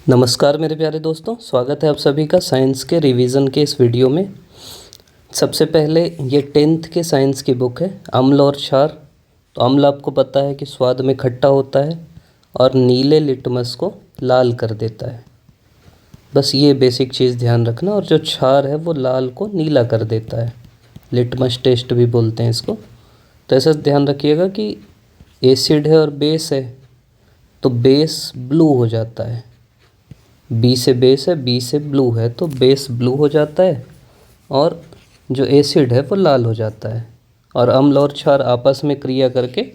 नमस्कार मेरे प्यारे दोस्तों, स्वागत है आप सभी का साइंस के रिवीजन के इस वीडियो में। सबसे पहले ये 10th के साइंस की बुक है अम्ल और क्षार। तो अम्ल आपको पता है कि स्वाद में खट्टा होता है और नीले लिटमस को लाल कर देता है। बस ये बेसिक चीज़ ध्यान रखना। और जो क्षार है वो लाल को नीला कर देता है, लिटमस टेस्ट भी बोलते हैं इसको। तो ऐसा ध्यान रखिएगा कि एसिड है और बेस है, तो बेस ब्लू हो जाता है। बी से बेस है, बी से ब्लू है, तो बेस ब्लू हो जाता है और जो एसिड है वो लाल हो जाता है। और अम्ल और क्षार आपस में क्रिया करके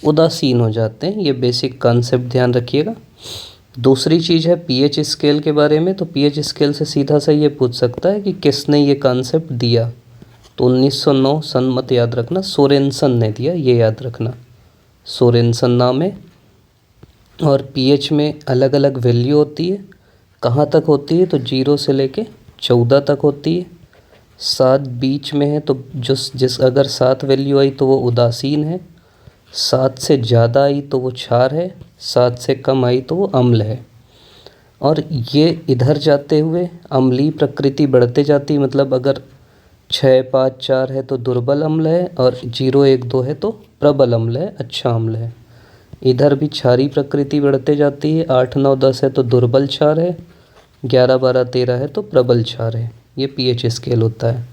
उदासीन हो जाते हैं। ये बेसिक कॉन्सेप्ट ध्यान रखिएगा। दूसरी चीज़ है पीएच स्केल के बारे में। तो पीएच स्केल से सीधा सा ये पूछ सकता है कि किसने ये कॉन्सेप्ट दिया। तो 1909 सन मत याद रखना, सोरेनसन ने दिया, ये याद रखना। सोरेनसन नाम है। और पीएच में अलग अलग वैल्यू होती है। कहाँ तक होती है? तो 0 से लेके 14 तक होती है। 7 बीच में है, तो जिस अगर 7 वैल्यू आई तो वो उदासीन है। 7 से ज़्यादा आई तो वो क्षार है। 7 से कम आई तो वो अम्ल है। और ये इधर जाते हुए अम्लीय प्रकृति बढ़ते जाती, मतलब अगर 6, 5, 4 है तो दुर्बल अम्ल है, और 0, 1, 2 है तो प्रबल अम्ल है, अच्छा अम्ल है। इधर भी क्षारीय प्रकृति बढ़ते जाती है। 8, 9, 10 है तो दुर्बल क्षार है। 11, 12, 13 है तो प्रबल क्षार है। ये पीएच स्केल होता है।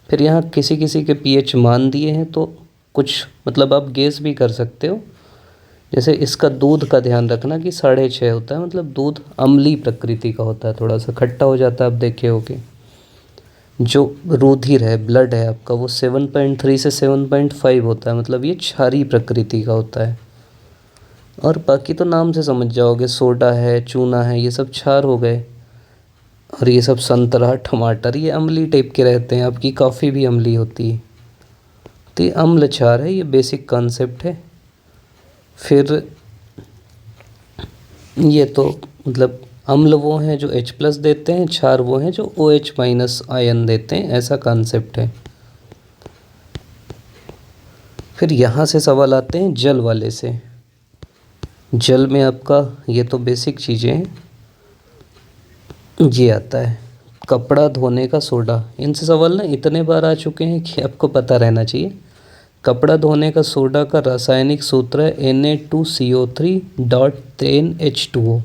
फिर यहाँ किसी किसी के पीएच मान दिए हैं, तो कुछ मतलब आप गेस भी कर सकते हो। जैसे इसका दूध का ध्यान रखना कि 6.5 होता है, मतलब दूध अम्लीय प्रकृति का होता है, थोड़ा सा खट्टा हो जाता है। आप देखे होगे जो रुधिर है, ब्लड है आपका, वो 7.3 से 7.5 होता है, मतलब ये क्षारीय प्रकृति का होता है। और बाकी तो नाम से समझ जाओगे, सोडा है, चूना है, ये सब क्षार हो गए। और ये सब संतरा, टमाटर, ये अम्लीय टाइप के रहते हैं। आपकी कॉफ़ी भी अम्लीय होती है। तो ये अम्ल क्षार है, ये बेसिक कॉन्सेप्ट है। फिर ये तो मतलब अम्ल वो हैं जो H+ देते हैं, क्षार वो हैं जो OH- आयन देते हैं, ऐसा कॉन्सेप्ट है। फिर यहाँ से सवाल आते हैं जल वाले से। जल में आपका ये तो बेसिक चीज़ें हैं। ये आता है कपड़ा धोने का सोडा। इनसे सवाल ना इतने बार आ चुके हैं कि आपको पता रहना चाहिए। कपड़ा धोने का सोडा का रासायनिक सूत्र है Na2CO3.10H2O,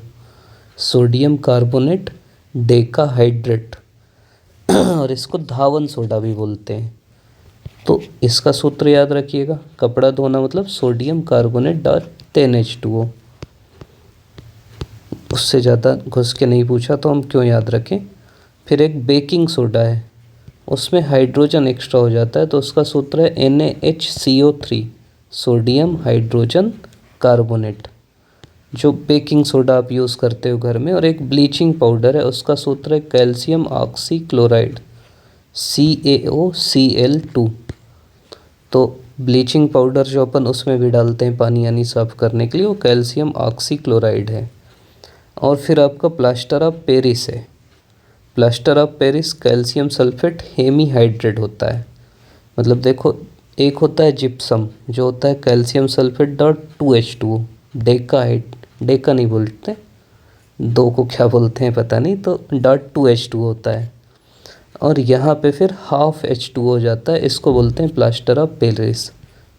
सोडियम कार्बोनेट डेकाहाइड्रेट। और इसको धावन सोडा भी बोलते हैं। तो इसका सूत्र याद रखिएगा। कपड़ा धोना मतलब सोडियम कार्बोनेट डॉट 10H2O। उससे ज़्यादा घुस के नहीं पूछा तो हम क्यों याद रखें। फिर एक बेकिंग सोडा है, उसमें हाइड्रोजन एक्स्ट्रा हो जाता है, तो उसका सूत्र है NaHCO3, सोडियम हाइड्रोजन कार्बोनेट, जो बेकिंग सोडा आप यूज़ करते हो घर में। और एक ब्लीचिंग पाउडर है, उसका सूत्र है कैल्शियम ऑक्सीक्लोराइड, CaOCl2। तो ब्लीचिंग पाउडर जो अपन उसमें भी डालते हैं पानी यानी साफ़ करने के लिए, वो कैल्शियम ऑक्सीक्लोराइड है। और फिर आपका प्लास्टर ऑफ पेरिस है। Plaster of Paris calcium sulphate hemihydrate होता है। मतलब देखो, एक होता है जिप्सम जो होता है calcium sulphate dot 2H2O, Deka नहीं बोलते, दो को क्या बोलते हैं पता नहीं, तो डॉट 2H2O होता है। और यहाँ पे फिर हाफ H2O हो जाता है, इसको बोलते हैं प्लास्टर ऑफ पेरिस।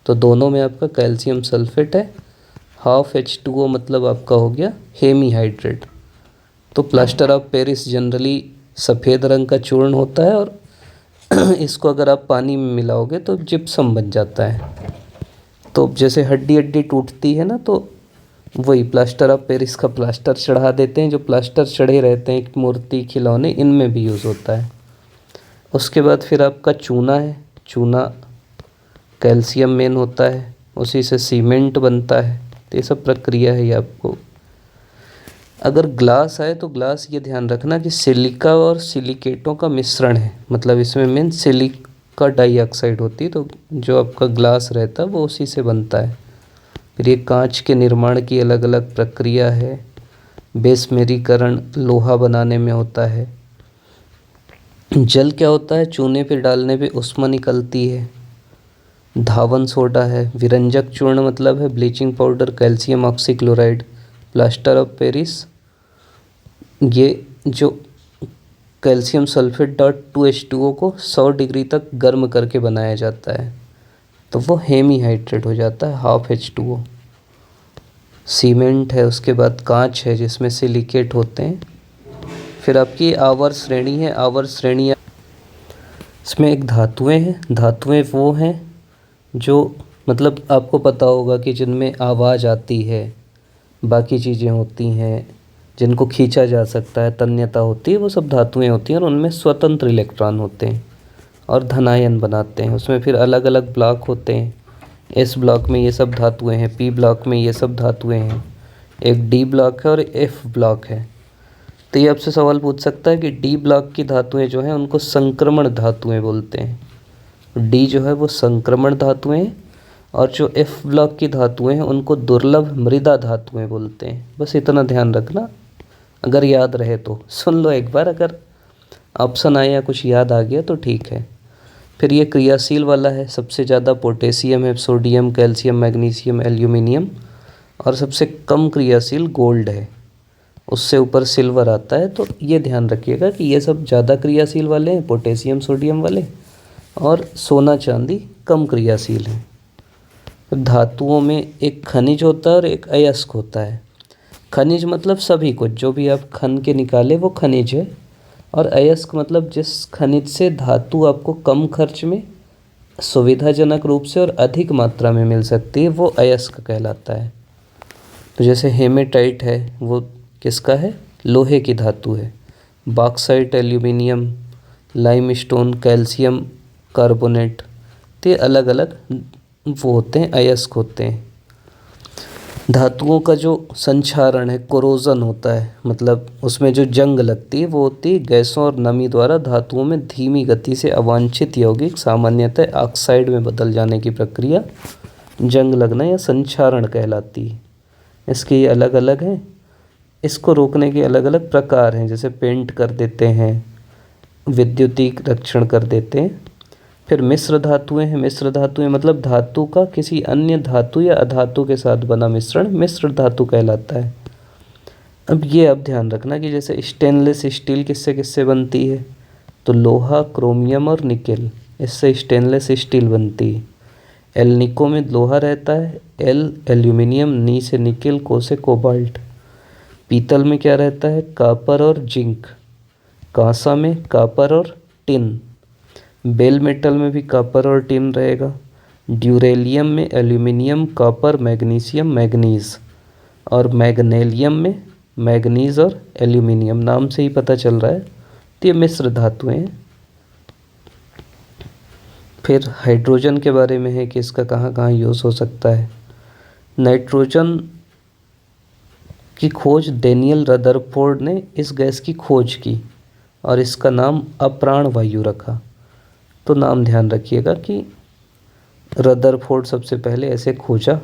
तो दोनों में आपका कैल्शियम सल्फेट है। हाफ H2O मतलब आपका हो गया हेमीहाइड्रेट। तो प्लास्टर ऑफ पेरिस जनरली सफ़ेद रंग का चूर्ण होता है, और इसको अगर आप पानी में मिलाओगे तो जिप्सम बन जाता है। तो जैसे हड्डी हड्डी टूटती है ना, तो वही प्लास्टर ऑफ पेरिस का प्लास्टर चढ़ा देते हैं। जो प्लास्टर चढ़े रहते हैं मूर्ति, खिलौने, इनमें भी यूज़ होता है। उसके बाद फिर आपका चूना है। चूना कैल्शियम मेन होता है, उसी से सीमेंट बनता है। तो ये सब प्रक्रिया है ये आपको। अगर ग्लास आए तो ग्लास ये ध्यान रखना कि सिलिका और सिलिकेटों का मिश्रण है, मतलब इसमें मेन सिलिका डाइऑक्साइड होती है। तो जो आपका ग्लास रहता है वो उसी से बनता है। फिर ये कांच के निर्माण की अलग अलग प्रक्रिया है। बेसमेरीकरण लोहा बनाने में होता है। जल क्या होता है? चूने पे डालने पे उष्मा निकलती है। धावन सोडा है। विरंजक चूर्ण मतलब है bleaching powder, calcium oxychloride, plaster of Paris ये जो कैल्शियम सल्फेट डॉट 2H2O को 100 डिग्री तक गर्म करके बनाया जाता है, तो वो हेमीहाइड्रेट हो जाता है, ½ H2O। सीमेंट है, उसके बाद कांच है जिसमें सिलिकेट होते हैं। फिर आपकी आवर्त श्रेणी है। आवर्त श्रेणी, इसमें एक धातुएं हैं। धातुएं वो हैं जो मतलब आपको पता होगा कि जिनमें आवाज़ आती है, बाकी चीज़ें होती हैं, जिनको खींचा जा सकता है, तन्यता होती है, वो सब धातुएं होती हैं और उनमें स्वतंत्र इलेक्ट्रॉन होते हैं और धनायन बनाते हैं। उसमें फिर अलग अलग ब्लॉक होते हैं। एस ब्लॉक में ये सब धातुएं हैं, पी ब्लॉक में ये सब धातुएं हैं, एक डी ब्लॉक है और एफ ब्लॉक है। तो ये आपसे सवाल पूछ सकता है कि डी ब्लॉक की धातुएं जो हैं उनको संक्रमण धातुएं बोलते हैं। डी जो है वो संक्रमण धातुएं हैं और जो एफ ब्लॉक की धातुएं हैं उनको दुर्लभ मृदा धातुएं बोलते हैं। बस इतना ध्यान रखना, अगर याद रहे तो सुन लो एक बार, अगर ऑप्शन आए या कुछ याद आ गया तो ठीक है। फिर ये क्रियाशील वाला है। सबसे ज़्यादा पोटेशियम है, सोडियम, कैल्शियम, मैग्नीशियम, एल्यूमिनियम, और सबसे कम क्रियाशील गोल्ड है। उससे ऊपर सिल्वर आता है। तो ये ध्यान रखिएगा कि ये सब ज़्यादा क्रियाशील वाले हैं, पोटेशियम सोडियम वाले, और सोना चांदी कम क्रियाशील हैं। धातुओं में एक खनिज होता है और एक अयस्क होता है। खनिज मतलब सभी कुछ, जो भी आप खन के निकाले वो खनिज है, और अयस्क मतलब जिस खनिज से धातु आपको कम खर्च में, सुविधाजनक रूप से और अधिक मात्रा में मिल सकती है, वो अयस्क कहलाता है। तो जैसे हेमेटाइट है, वो किसका है? लोहे की धातु है। Bauxite aluminium, limestone calcium carbonate, तो ये अलग अलग वो होते हैं, अयस्क होते हैं। धातुओं का जो संक्षारण है, कोरोजन होता है, मतलब उसमें जो जंग लगती है वो होती है गैसों और नमी द्वारा धातुओं में धीमी गति से अवांछित यौगिक सामान्यतः ऑक्साइड में बदल जाने की प्रक्रिया जंग लगना या संक्षारण कहलाती है। इसके ये अलग अलग हैं। इसको रोकने के अलग अलग प्रकार हैं, जैसे पेंट कर देते हैं, विद्युतीक रक्षण कर देते हैं। फिर मिश्र धातुएं हैं। मिश्र धातुएं मतलब धातु का किसी अन्य धातु या अधातु के साथ बना मिश्रण मिश्र धातु कहलाता है। अब ये आप ध्यान रखना कि जैसे स्टेनलेस स्टील किससे किससे बनती है, तो लोहा, क्रोमियम और निकेल, इससे स्टेनलेस स्टील बनती है। एल्निको में लोहा रहता है, एल एल्यूमिनियम, नी से निकेल, को से कोबाल्ट। पीतल में क्या रहता है? कॉपर और जिंक। कांसा में कॉपर और टिन। बेल मेटल में भी कॉपर और टिन रहेगा। ड्यूरेलियम में एल्यूमिनियम, कॉपर, मैग्नीशियम, मैग्नीज। और मैग्नेलियम में मैग्नीज और एल्यूमिनियम। नाम से ही पता चल रहा है, तो ये मिश्र धातुएं हैं। फिर हाइड्रोजन के बारे में है कि इसका कहाँ कहाँ यूज़ हो सकता है। नाइट्रोजन की खोज डेनियल रदरफोर्ड ने इस गैस की खोज की और इसका नाम अप्राण वायु रखा। तो नाम ध्यान रखिएगा कि रदरफोर्ड सबसे पहले ऐसे खोजा।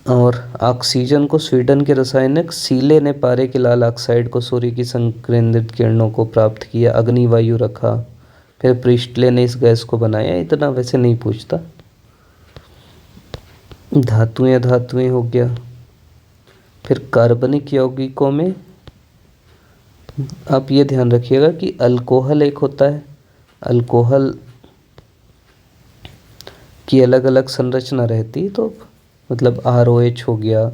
और ऑक्सीजन को स्वीडन के रासायनिक सीले ने पारे के लाल ऑक्साइड को सूर्य की संकेंद्रित किरणों को प्राप्त किया, अग्निवायु रखा। फिर प्रिस्टले ने इस गैस को बनाया। इतना वैसे नहीं पूछता। धातुएं धातुएं हो गया। फिर कार्बनिक यौगिकों में आप ये ध्यान रखिएगा कि अल्कोहल एक होता है। अल्कोहल की अलग अलग संरचना रहती है, तो मतलब ROH हो गया,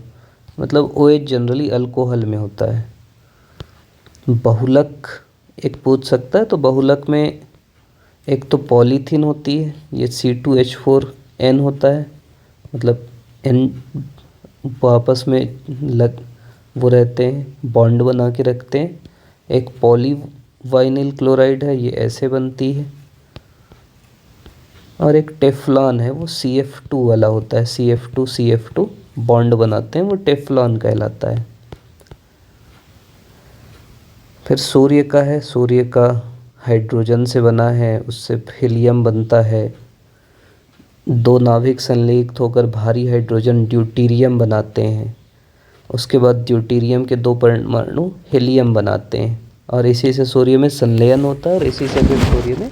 मतलब OH जनरली अल्कोहल में होता है। बहुलक एक पूछ सकता है, तो बहुलक में एक तो पॉलीथीन होती है, ये C2H4N होता है, मतलब N आपस में वो रहते हैं, बॉन्ड बना के रखते हैं। एक पॉलीवाइनिल क्लोराइड है, ये ऐसे बनती है। और एक टेफ्लॉन है, वो CF2 वाला होता है, CF2 बॉन्ड बनाते हैं, वो टेफ्लॉन कहलाता है। फिर सूर्य का है। सूर्य का हाइड्रोजन से बना है, उससे हीलियम बनता है। दो नाभिक संलिप्त होकर भारी हाइड्रोजन ड्यूटेरियम बनाते हैं। उसके बाद ड्यूटेरियम के 2 परमाणु हीलियम बनाते हैं, और इसी से सूर्य में संलयन होता है, और इसी से फिर सूर्य में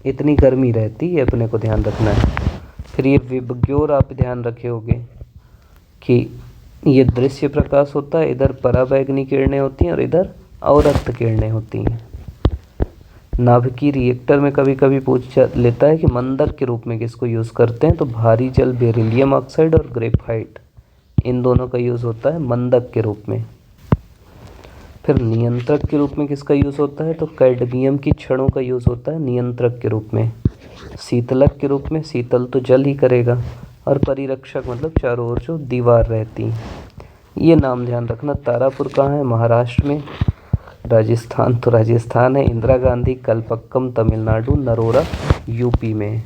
इतनी गर्मी रहती है, अपने को ध्यान रखना है। फिर ये विबग्योर आप ध्यान रखे होंगे कि ये दृश्य प्रकाश होता है, इधर पराबैंगनी किरणें होती हैं और इधर अवरक्त किरणें होती हैं। नाभिकीय रिएक्टर में कभी कभी पूछ लेता है कि मंदक के रूप में किसको यूज़ करते हैं, तो भारी जल बेरिलियम ऑक्साइड और ग्रेफाइट, इन दोनों का यूज़ होता है मंदक के रूप में। फिर नियंत्रक के रूप में किसका यूज़ होता है, तो कैडमियम की छड़ों का यूज़ होता है नियंत्रक के रूप में। शीतलक के रूप में शीतल तो जल ही करेगा, और परिरक्षक मतलब चारों ओर जो दीवार रहती है। ये नाम ध्यान रखना। तारापुर कहाँ है, महाराष्ट्र में। राजस्थान तो राजस्थान है। इंदिरा गांधी कलपक्कम तमिलनाडु। नरोरा यूपी में।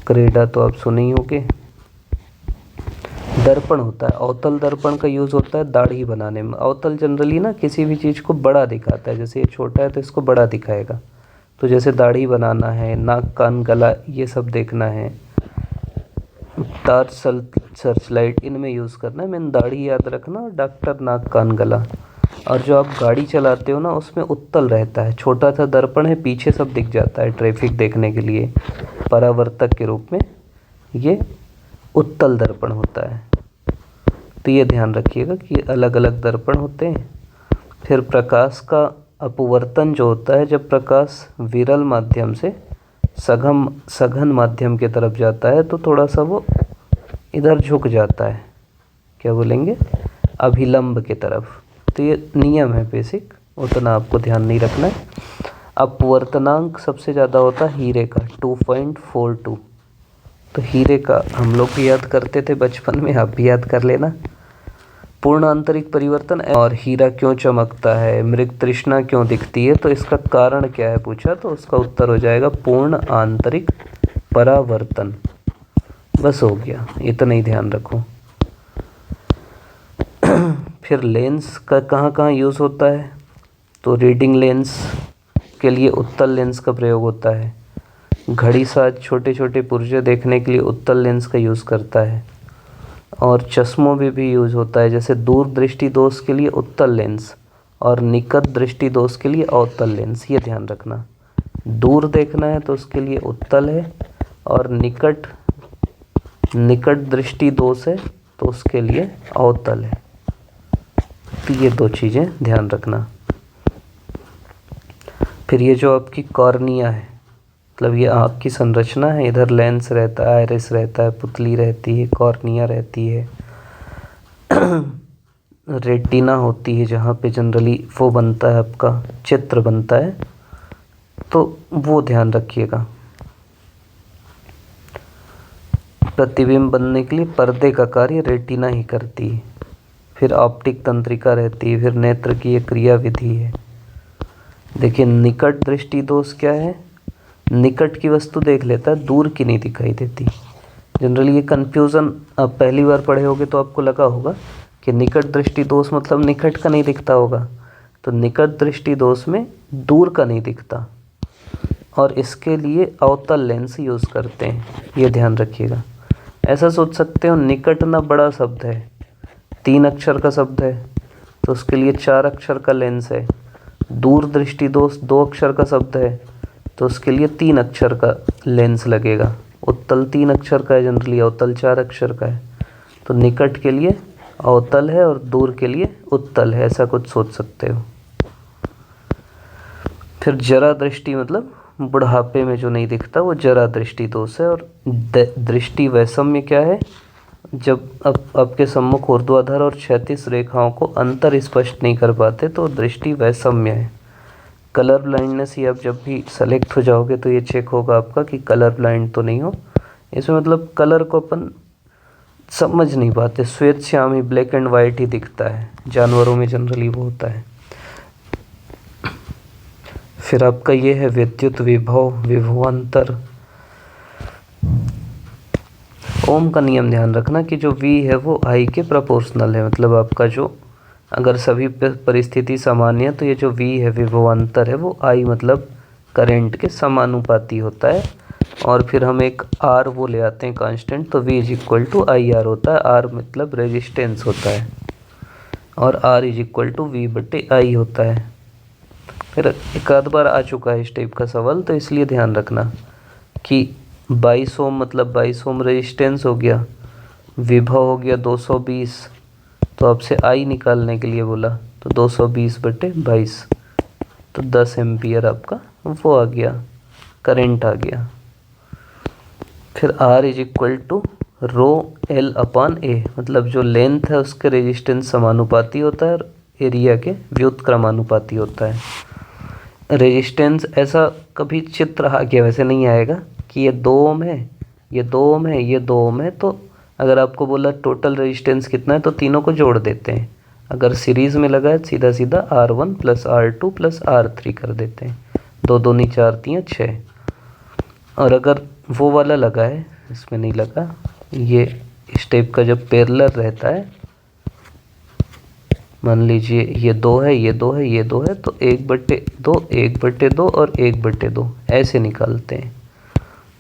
क्रेडा तो आप सुने ही होंगे। दर्पण होता है, अवतल दर्पण का यूज़ होता है दाढ़ी बनाने में। अवतल जनरली ना किसी भी चीज़ को बड़ा दिखाता है, जैसे ये छोटा है तो इसको बड़ा दिखाएगा, तो जैसे दाढ़ी बनाना है, नाक कान गला ये सब देखना है, टार्च सर्च लाइट इनमें यूज़ करना है। मैंने दाढ़ी याद रखना और डॉक्टर नाक कान गला। और जो आप गाड़ी चलाते हो ना उसमें उत्तल रहता है, छोटा सा दर्पण है, पीछे सब दिख जाता है ट्रैफिक देखने के लिए। परावर्तक के रूप में ये उत्तल दर्पण होता है। तो ये ध्यान रखिएगा कि अलग अलग दर्पण होते हैं। फिर प्रकाश का अपवर्तन जो होता है, जब प्रकाश विरल माध्यम से सघन माध्यम की तरफ जाता है तो थोड़ा सा वो इधर झुक जाता है, क्या बोलेंगे, अभिलंब की तरफ। तो ये नियम है बेसिक, उतना आपको ध्यान नहीं रखना है। अपवर्तनांक सबसे ज़्यादा होता है हीरे का 2.42। तो हीरे का हम लोग भी याद करते थे बचपन में, आप भी याद कर लेना। पूर्ण आंतरिक परिवर्तन। और हीरा क्यों चमकता है, मृग तृष्णा क्यों दिखती है, तो इसका कारण क्या है पूछा, तो उसका उत्तर हो जाएगा पूर्ण आंतरिक परावर्तन। बस हो गया, इतना ही ध्यान रखो। फिर लेंस का कहाँ कहाँ यूज़ होता है, तो रीडिंग लेंस के लिए उत्तल लेंस का प्रयोग होता है। घड़ी साज छोटे छोटे पुर्जे देखने के लिए उत्तल लेंस का यूज़ करता है। और चश्मों में भी यूज़ होता है, जैसे दूर दृष्टि दोष के लिए उत्तल लेंस और निकट दृष्टि दोष के लिए अवतल लेंस। ये ध्यान रखना, दूर देखना है तो उसके लिए उत्तल है, और निकट दृष्टि दोष है तो उसके लिए अवतल है। तो ये दो चीज़ें ध्यान रखना। फिर ये जो आपकी कॉर्निया है, मतलब ये आँख की संरचना है, इधर लेंस रहता है, आइरिस रहता है, पुतली रहती है, कॉर्निया रहती है, रेटिना होती है जहाँ पे जनरली वो बनता है, आपका चित्र बनता है, तो वो ध्यान रखिएगा। प्रतिबिंब बनने के लिए पर्दे का कार्य रेटिना ही करती है। फिर ऑप्टिक तंत्रिका रहती है, फिर नेत्र की एक क्रिया विधि है। देखिए निकट दृष्टि दोष क्या है, निकट की वस्तु देख लेता है, दूर की नहीं दिखाई देती। जनरली ये कन्फ्यूज़न आप पहली बार पढ़े होगे तो आपको लगा होगा कि निकट दृष्टि दोष मतलब निकट का नहीं दिखता होगा, तो निकट दृष्टि दोष में दूर का नहीं दिखता, और इसके लिए अवतल लेंस यूज़ करते हैं, ये ध्यान रखिएगा। ऐसा सोच सकते हो निकट ना बड़ा शब्द है, 3 अक्षर का शब्द है, तो उसके लिए 4 अक्षर का लेंस है। दूर दृष्टि दोष 2 अक्षर का शब्द है, तो उसके लिए 3 अक्षर का लेंस लगेगा। उत्तल 3 अक्षर का है जनरली, अवतल 4 अक्षर का है, तो निकट के लिए अवतल है और दूर के लिए उत्तल है, ऐसा कुछ सोच सकते हो। फिर जरा दृष्टि मतलब बुढ़ापे में जो नहीं दिखता वो जरा दृष्टि दोष है। और दृष्टि वैषम्य क्या है, जब आपके सम्मुख ऊर्ध्वाधर और क्षैतिज रेखाओं को अंतर स्पष्ट नहीं कर पाते तो दृष्टि वैषम्य है। कलर ब्लाइंडनेस, ये आप जब भी सेलेक्ट हो जाओगे तो ये चेक होगा आपका कि कलर ब्लाइंड तो नहीं हो। इसमें मतलब कलर को अपन समझ नहीं पाते, श्वेत श्याम ही, ब्लैक एंड वाइट ही दिखता है, जानवरों में जनरली वो होता है। फिर आपका ये है विद्युत विभव, विभवांतर। ओम का नियम ध्यान रखना कि जो V है वो I के प्रोपोर्शनल है, मतलब आपका जो अगर सभी परिस्थिति सामान्य है तो ये जो V है विभवांतर है वो I मतलब करंट के समानुपाती होता है। और फिर हम एक R वो ले आते हैं कांस्टेंट, तो V is to I R होता है। R मतलब रेजिस्टेंस होता है, और R इज V बटे I होता है। फिर एक आध बार आ चुका है इस टाइप का सवाल, तो इसलिए ध्यान रखना कि 22 ओम मतलब 22 ओम रेजिस्टेंस हो गया, विभव हो गया 220, तो आपसे आई निकालने के लिए बोला, तो 220/22, तो 10 एम्पियर आपका वो आ गया, करंट आ गया। फिर R is equal to rho L upon A, मतलब जो लेंथ है उसके रेजिस्टेंस समानुपाती होता है और एरिया के व्युत्क्रमानुपाती होता है। रेजिस्टेंस ऐसा कभी चित्र आ गया, वैसे नहीं आएगा कि ये 2 ओम है, ये 2 ओम है, ये 2 ओम है, तो अगर आपको बोला टोटल रेजिस्टेंस कितना है तो तीनों को जोड़ देते हैं। अगर सीरीज़ में लगा है सीधा सीधा R1 + R2 + R3 कर देते हैं, 2 दूनी 4 3 6। और अगर वो वाला लगा है, इसमें नहीं लगा, ये स्टेप का जब पैरेलल रहता है, मान लीजिए ये 2 है, ये 2 है, ये 2 है, तो 1/2 1/2 और 1/2 ऐसे निकालते हैं।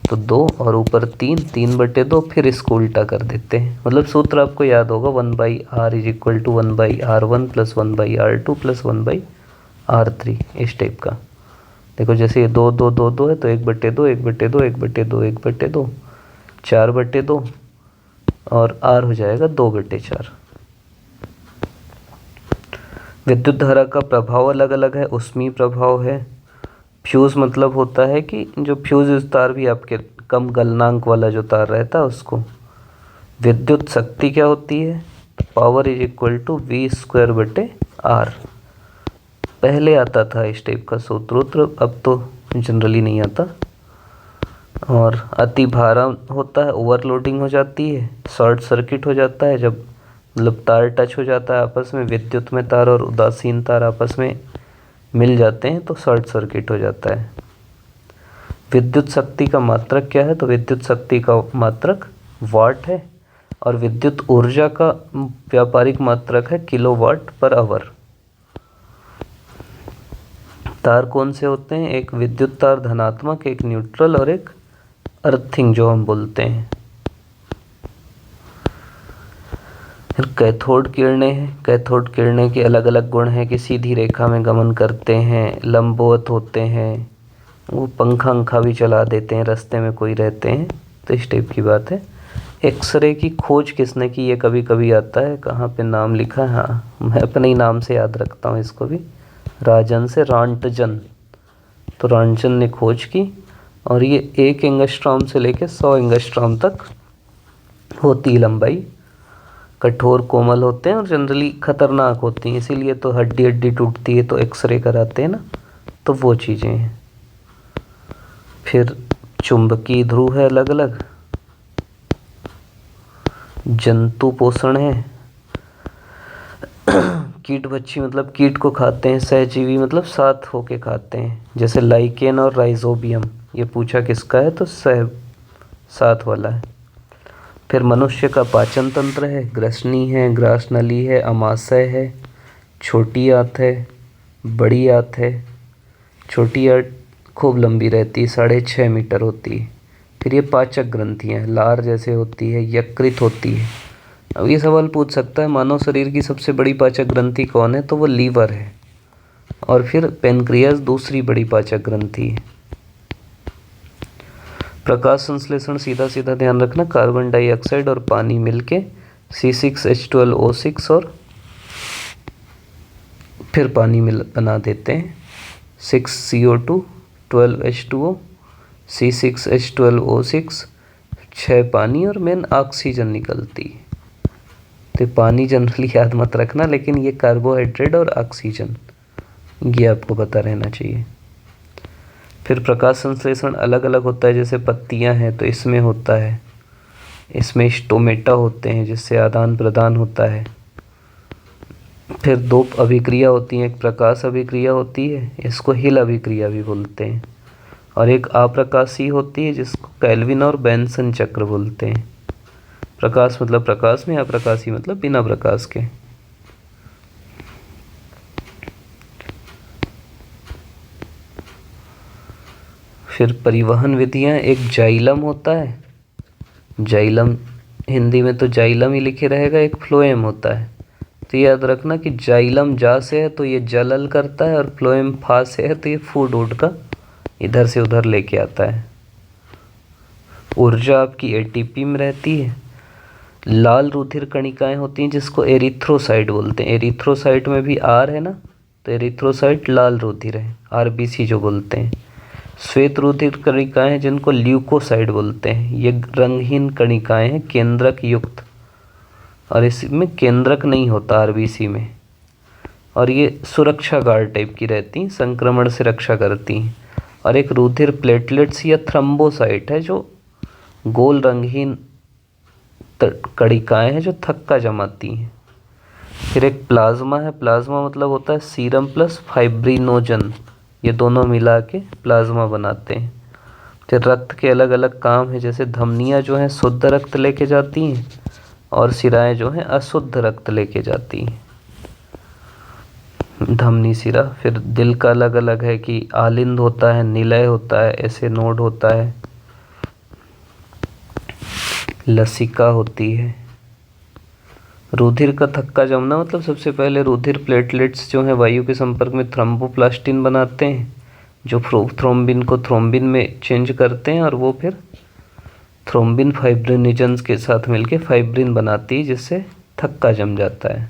तो 2 और ऊपर 3 3/2, फिर इसको उल्टा कर देते हैं। मतलब सूत्र आपको याद होगा, 1/r is equal to 1/r1 + 1/r2 + 1/r3 इस टाइप का। देखो जैसे ये 2 2 2 2 है, तो 1/2 1/2 1/2 1/2 4/2 और r हो जाएगा 2/4। विद्युत धारा का प्रभाव अलग अलग है, ऊष्मीय प्रभाव है। फ्यूज़ मतलब होता है कि जो फ्यूज़ तार भी आपके कम गलनांक वाला जो तार रहता है उसको। विद्युत शक्ति क्या होती है, power is equal to V²/R। पहले आता था इस टाइप का सूत्र, अब तो जनरली नहीं आता। और अति भारण होता है, ओवरलोडिंग हो जाती है, शॉर्ट सर्किट हो जाता है, जब मतलब तार टच हो जाता है आपस में, विद्युत में तार और उदासीन तार आपस में मिल जाते हैं तो शॉर्ट सर्किट हो जाता है। विद्युत शक्ति का मात्रक क्या है, तो विद्युत शक्ति का मात्रक वाट है और विद्युत ऊर्जा का व्यापारिक मात्रक है kWh/h। तार कौन से होते हैं, एक विद्युत तार धनात्मक, एक न्यूट्रल और एक अर्थिंग जो हम बोलते हैं। फिर कैथोड किरणें हैं। कैथोड किरणें के अलग अलग गुण हैं कि सीधी रेखा में गमन करते हैं, लंबवत होते हैं, वो पंखा भी चला देते हैं, रास्ते में कोई रहते हैं, तो इस टाइप की बात है। एक्सरे की खोज किसने की, ये कभी कभी आता है, कहाँ पे नाम लिखा है, हाँ मैं अपने ही नाम से याद रखता हूँ इसको भी, राजन से रांटजन। तो रांटजन ने खोज की और ये 1 एंगस्ट्रॉम से लेके 100 एंगस्ट्रॉम तक होती है लंबाई। कठोर कोमल होते हैं और जनरली खतरनाक होती हैं, इसीलिए तो हड्डी हड्डी टूटती है तो एक्सरे कराते हैं ना, तो वो चीज़ें हैं। फिर चुंबकीय ध्रुव है अलग अलग, जंतु पोषण है, कीट भक्षी मतलब कीट को खाते हैं, सहजीवी मतलब साथ होके खाते हैं, जैसे लाइकेन और राइजोबियम। ये पूछा किसका है, तो साथ वाला है। फिर मनुष्य का पाचन तंत्र है, ग्रसनी है, ग्रास नली है, अमाशय है, छोटी आंत है, बड़ी आंत है। छोटी आंत खूब लंबी रहती है, 6.5 मीटर होती है। फिर ये पाचक ग्रंथियाँ, लार जैसे होती है, यकृत होती है। अब ये सवाल पूछ सकता है मानव शरीर की सबसे बड़ी पाचक ग्रंथि कौन है, तो वो लीवर है। और फिर पेनक्रियास दूसरी बड़ी पाचक ग्रंथि है। प्रकाश संश्लेषण सीधा सीधा ध्यान रखना, कार्बन डाइऑक्साइड और पानी मिलके C6H12O6 और फिर पानी बना देते हैं, 6CO2 12H2O C6H12O6 6 पानी और मेन ऑक्सीजन निकलती है। तो पानी जनरली याद मत रखना, लेकिन ये कार्बोहाइड्रेट और ऑक्सीजन ये आपको पता रहना चाहिए। फिर प्रकाश संश्लेषण अलग अलग होता है, जैसे पत्तियां हैं तो इसमें होता है, इसमें स्टोमेटा होते हैं जिससे आदान प्रदान होता है। फिर 2 अभिक्रिया होती हैं, एक प्रकाश अभिक्रिया होती है, इसको हिल अभिक्रिया भी बोलते हैं, और एक अप्रकाशी होती है जिसको कैल्विन और बेंसन चक्र बोलते हैं। प्रकाश मतलब प्रकाश में, अप्रकाशी मतलब बिना प्रकाश के। फिर परिवहन विधियाँ, एक जाइलम होता है, जाइलम हिंदी में तो जाइलम ही लिखे रहेगा, एक फ्लोएम होता है। तो याद रखना कि जाइलम जा से है तो ये जलल करता है, और फ्लोएम फा से है तो ये फूड उड़ का इधर से उधर लेके आता है। ऊर्जा आपकी ATP में रहती है, लाल रुधिर कणिकाएं होती हैं जिसको एरिथ्रोसाइट बोलते हैं। एरिथ्रोसाइट में भी आर है ना, तो एरिथ्रोसाइट लाल रुधिर है, आरबीसी जो बोलते हैं। श्वेत रुधिर कणिकाएं हैं जिनको ल्यूकोसाइट बोलते हैं। ये रंगहीन कणिकाएं हैं, केंद्रक युक्त, और इसमें केंद्रक नहीं होता आरबीसी में, और ये सुरक्षा गार्ड टाइप की रहती हैं, संक्रमण से रक्षा करती हैं। और एक रुधिर प्लेटलेट्स या थ्रम्बोसाइट है जो गोल रंगहीन कणिकाएं हैं जो थक्का जमाती हैं। फिर एक प्लाज्मा है। प्लाज्मा मतलब होता है सीरम प्लस फाइब्रिनोजन, ये दोनों मिला के प्लाज्मा बनाते हैं। फिर रक्त के अलग अलग काम है, जैसे धमनियाँ जो हैं शुद्ध रक्त लेके जाती हैं और सिराएं जो हैं अशुद्ध रक्त लेके जाती हैं, धमनी सिरा। फिर दिल का अलग अलग है कि आलिंद होता है, निलय होता है, ऐसे नोड होता है, लसिका होती है। रुधिर का थक्का जमना मतलब सबसे पहले रुधिर प्लेटलेट्स जो हैं वायु के संपर्क में थ्रोम्बोप्लास्टिन बनाते हैं, जो थ्रोम्बिन को थ्रोम्बिन में चेंज करते हैं, और वो फिर थ्रोम्बिन फाइब्रिनोजन्स के साथ मिलके फाइब्रिन बनाती है, जिससे थक्का जम जाता है।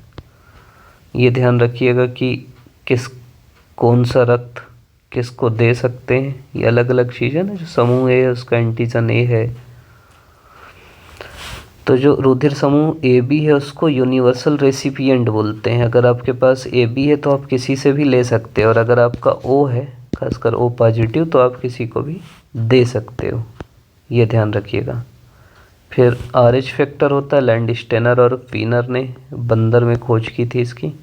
ये ध्यान रखिएगा कि कौन सा रक्त किसको दे सकते हैं, ये अलग अलग चीज़ है ना। जो समूह ए है उसका एंटीजन ए है, तो जो रुधिर समूह ए बी है उसको यूनिवर्सल रेसिपिएंट बोलते हैं। अगर आपके पास ए बी है तो आप किसी से भी ले सकते हो, और अगर आपका ओ है, खासकर ओ पॉजिटिव, तो आप किसी को भी दे सकते हो, ये ध्यान रखिएगा। फिर आरएच फैक्टर होता है, लैंडस्टेनर और पीनर ने बंदर में खोज की थी इसकी,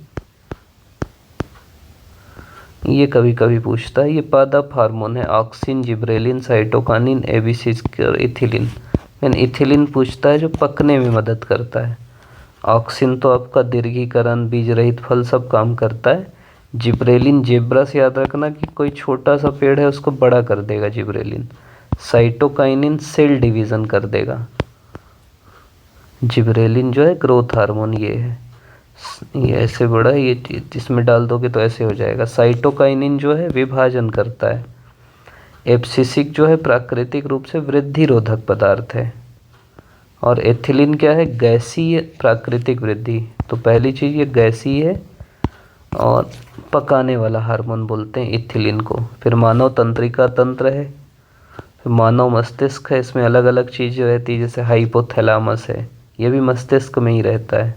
ये कभी कभी पूछता है। ये पादप हार्मोन है, ऑक्सिन, जिब्रेलिन, साइटोकानिन, एबीसिस और इथिलीन। मैंने इथिलीन पूछता है जो पकने में मदद करता है। ऑक्सिन तो आपका दीर्घीकरण, बीज रहित फल सब काम करता है। जिब्रेलिन, जेब्रा से याद रखना कि कोई छोटा सा पेड़ है उसको बड़ा कर देगा जिब्रेलिन। साइटोकाइनिन सेल डिवीज़न कर देगा। जिब्रेलिन जो है ग्रोथ हार्मोन, ये है, ये ऐसे बड़ा है, ये इसमें डाल दोगे तो ऐसे हो जाएगा। साइटोकाइनिन जो है विभाजन करता है। एब्सिसिक जो है प्राकृतिक रूप से वृद्धि रोधक पदार्थ है। और एथिलीन क्या है, गैसीय प्राकृतिक वृद्धि। तो पहली चीज़ ये गैसीय है और पकाने वाला हार्मोन बोलते हैं इथिलीन को। फिर मानव तंत्रिका तंत्र है, फिर मानव मस्तिष्क है, इसमें अलग अलग चीज़ें रहती है, जैसे हाइपोथैलामस है, ये भी मस्तिष्क में ही रहता है।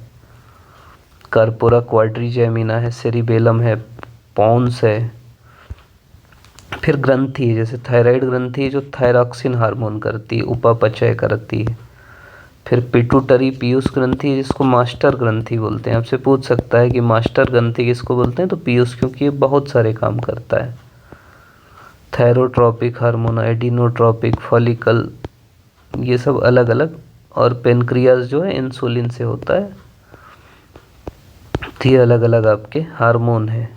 कार्पोरा क्वाड्रिजेमिना है, सेरिबेलम है, पॉन्स है। फिर ग्रंथि है, जैसे थायराइड ग्रंथि है जो थायरॉक्सिन हार्मोन करती है, उपापचय करती है। फिर पिट्यूटरी पीयूष ग्रंथि है जिसको मास्टर ग्रंथि बोलते हैं। आपसे पूछ सकता है कि मास्टर ग्रंथि किसको बोलते हैं, तो पीयूष, क्योंकि ये बहुत सारे काम करता है। थैरोट्रॉपिक हार्मोन, एडिनोट्रॉपिक, फॉलिकल, ये सब अलग अलग। और पेनक्रियाज जो है इंसुलिन से होता है। तो ये अलग अलग आपके हार्मोन है।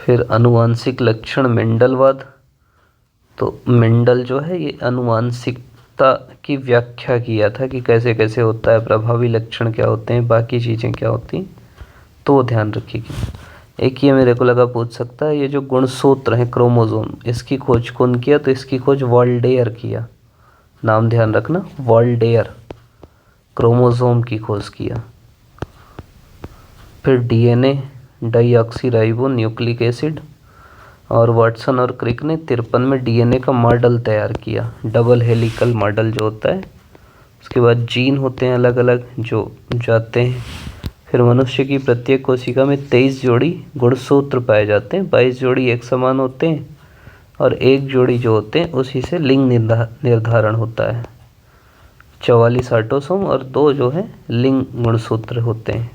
फिर अनुवांशिक लक्षण मेंडलवाद, तो मेंडल जो है ये अनुवांशिकता की व्याख्या किया था कि कैसे कैसे होता है, प्रभावी लक्षण क्या होते हैं, बाकी चीज़ें क्या होती हैं, तो वो ध्यान रखिएगा। एक ये मेरे को लगा पूछ सकता है, ये जो गुणसूत्र है क्रोमोसोम, इसकी खोज कौन किया, तो इसकी खोज वॉल्डेयर किया। नाम ध्यान रखना, वॉल्डेयर, क्रोमोसोम की खोज किया। फिर डीएनए, डाईऑक्सीराइबो न्यूक्लिक एसिड, और वाटसन और क्रिक ने 53 में डीएनए का मॉडल तैयार किया, डबल हेलिकल मॉडल जो होता है। उसके बाद जीन होते हैं अलग अलग जो जाते हैं। फिर मनुष्य की प्रत्येक कोशिका में 23 जोड़ी गुणसूत्र पाए जाते हैं, 22 जोड़ी एक समान होते हैं, और एक जोड़ी जो होते हैं उसी से लिंग निर्धारण होता है। 44 ऑटोसोम और 2 जो है लिंग गुणसूत्र होते हैं।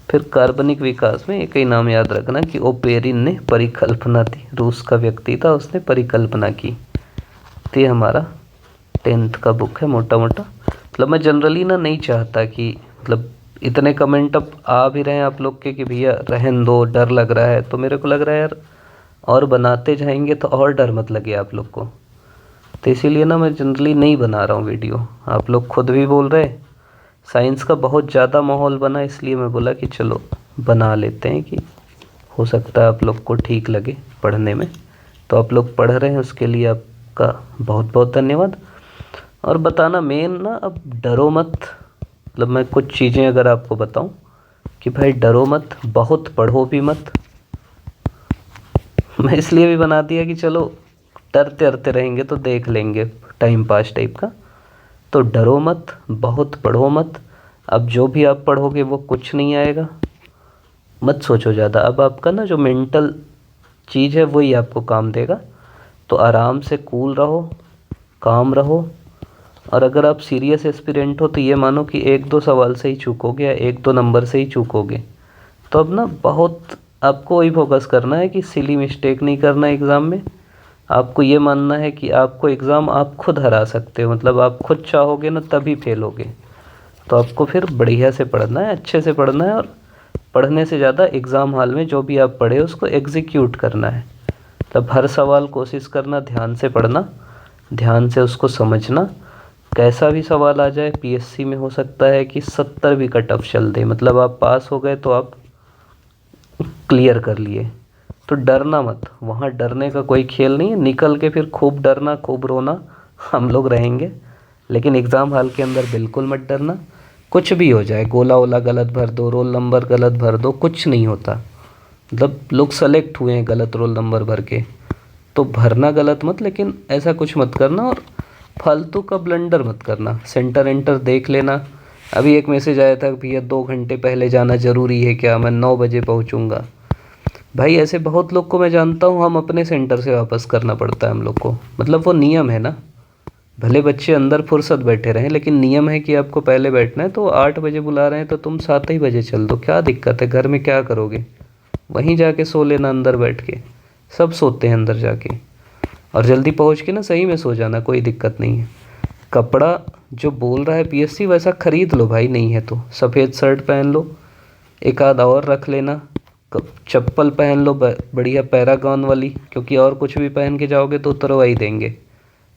फिर कार्बनिक विकास में एक ही नाम याद रखना कि ओपेरिन ने परिकल्पना थी, रूस का व्यक्ति था, उसने परिकल्पना की। तो ये हमारा 10th का बुक है मोटा मोटा। मतलब मैं जनरली ना नहीं चाहता कि मतलब इतने कमेंट अब आ भी रहे हैं आप लोग के कि भैया रहन दो, डर लग रहा है, तो मेरे को लग रहा है यार और बनाते जाएंगे तो और डर मत लगे आप लोग को। तो इसीलिए ना मैं जनरली नहीं बना रहा हूँ वीडियो। आप लोग खुद भी बोल रहे, साइंस का बहुत ज़्यादा माहौल बना, इसलिए मैं बोला कि चलो बना लेते हैं कि हो सकता है आप लोग को ठीक लगे पढ़ने में। तो आप लोग पढ़ रहे हैं उसके लिए आपका बहुत बहुत धन्यवाद। और बताना मेन ना, अब डरो मत। मतलब मैं कुछ चीज़ें अगर आपको बताऊं कि भाई डरो मत, बहुत पढ़ो भी मत। मैं इसलिए भी बना दिया कि चलो डरते डरते रहेंगे तो देख लेंगे, टाइम पास टाइप का। तो डरो मत, बहुत पढ़ो मत। अब जो भी आप पढ़ोगे वो कुछ नहीं आएगा। मत सोचो ज़्यादा। अब आपका ना जो मेंटल चीज़ है वही आपको काम देगा। तो आराम से कूल रहो, काम रहो। और अगर आप सीरियस एस्पिरेंट हो तो ये मानो कि एक दो सवाल से ही चूकोगे या एक दो नंबर से ही चूकोगे। तो अब ना बहुत आपको वही फोकस करना है कि सिली मिस्टेक नहीं करना है एग्ज़ाम में। आपको ये मानना है कि आपको एग्ज़ाम आप खुद हरा सकते हो, मतलब आप खुद चाहोगे ना तभी फेल होगे। तो आपको फिर बढ़िया से पढ़ना है, अच्छे से पढ़ना है। और पढ़ने से ज़्यादा एग्ज़ाम हॉल में जो भी आप पढ़े उसको एग्जीक्यूट करना है। तब हर सवाल कोशिश करना ध्यान से पढ़ना, ध्यान से उसको समझना। कैसा भी सवाल आ जाए, पीएससी में हो सकता है कि 70 भी कट ऑफ चल दे, मतलब आप पास हो गए तो आप क्लियर कर लिए। तो डरना मत, वहाँ डरने का कोई खेल नहीं है। निकल के फिर खूब डरना, खूब रोना, हम लोग रहेंगे। लेकिन एग्ज़ाम हॉल के अंदर बिल्कुल मत डरना। कुछ भी हो जाए, गोला वोला गलत भर दो, रोल नंबर गलत भर दो, कुछ नहीं होता। मतलब लोग सेलेक्ट हुए हैं गलत रोल नंबर भर के, तो भरना गलत मत, लेकिन ऐसा कुछ मत करना। और फालतू का ब्लंडर मत करना। सेंटर एंटर देख लेना। अभी एक मैसेज आया था, भैया 2 घंटे पहले जाना ज़रूरी है क्या, मैं 9 बजे पहुंचूंगा। भाई ऐसे बहुत लोग को मैं जानता हूँ, हम अपने सेंटर से वापस करना पड़ता है हम लोग को। मतलब वो नियम है ना। भले बच्चे अंदर फुर्सत बैठे रहें, लेकिन नियम है कि आपको पहले बैठना है। तो 8 बजे बुला रहे हैं तो तुम 7 ही बजे चल दो, क्या दिक्कत है? घर में क्या करोगे? वहीं जाके सो लेना अंदर बैठ के। सब सोते हैं अंदर जाके। और जल्दी पहुंच के ना सही में सो जाना, कोई दिक्कत नहीं है। कपड़ा जो बोल रहा है पीएससी वैसा खरीद लो भाई, नहीं है तो सफ़ेद शर्ट पहन लो, एक आध और रख लेना। चप्पल पहन लो बढ़िया पैरागॉन वाली, क्योंकि और कुछ भी पहन के जाओगे तो उतरवा ही देंगे।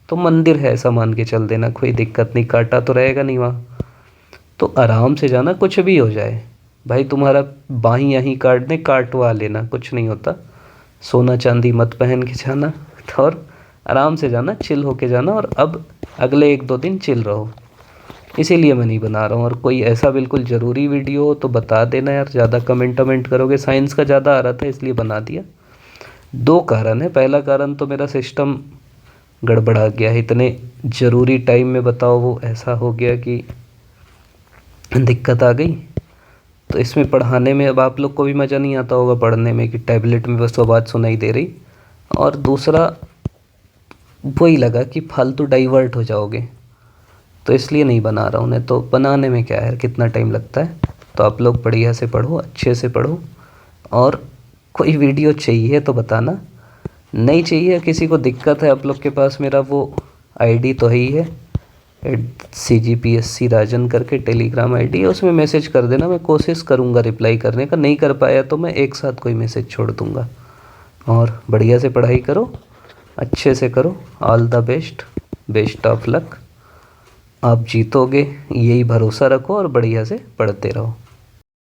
तो मंदिर है ऐसा मान के चल देना, कोई दिक्कत नहीं, काटा तो रहेगा नहीं वहाँ। तो आराम से जाना, कुछ भी हो जाए। भाई तुम्हारा बाहीं यहीं काट दें, काटवा लेना, कुछ नहीं होता। सोना चांदी मत पहन के जाना। और आराम से जाना, चिल होके जाना। और अब अगले 1-2 दिन चिल रहो। इसीलिए मैं नहीं बना रहा हूँ। और कोई ऐसा बिल्कुल ज़रूरी वीडियो हो तो बता देना यार, ज़्यादा कमेंट करोगे। साइंस का ज़्यादा आ रहा था इसलिए बना दिया। 2 कारण है। पहला कारण तो मेरा सिस्टम गड़बड़ा गया है, इतने ज़रूरी टाइम में बताओ वो ऐसा हो गया कि दिक्कत आ गई। तो इसमें पढ़ाने में अब आप लोग को भी मज़ा नहीं आता होगा पढ़ने में, कि टैबलेट में बस वो बात सुनाई दे रही। और दूसरा वही लगा कि फालतू डाइवर्ट हो जाओगे, तो इसलिए नहीं बना रहा हूँ। नहीं तो बनाने में क्या है, कितना टाइम लगता है। तो आप लोग बढ़िया से पढ़ो, अच्छे से पढ़ो। और कोई वीडियो चाहिए तो बताना, नहीं चाहिए, किसी को दिक्कत है आप लोग के पास, मेरा वो आईडी तो ही है, CGPSC राजन करके टेलीग्राम आईडी है, उसमें मैसेज कर देना। मैं कोशिश करूँगा रिप्लाई करने का, नहीं कर पाया तो मैं एक साथ कोई मैसेज छोड़ दूँगा। और बढ़िया से पढ़ाई करो, अच्छे से करो। All the best, best of luck. आप जीतोगे, यही भरोसा रखो और बढ़िया से पढ़ते रहो।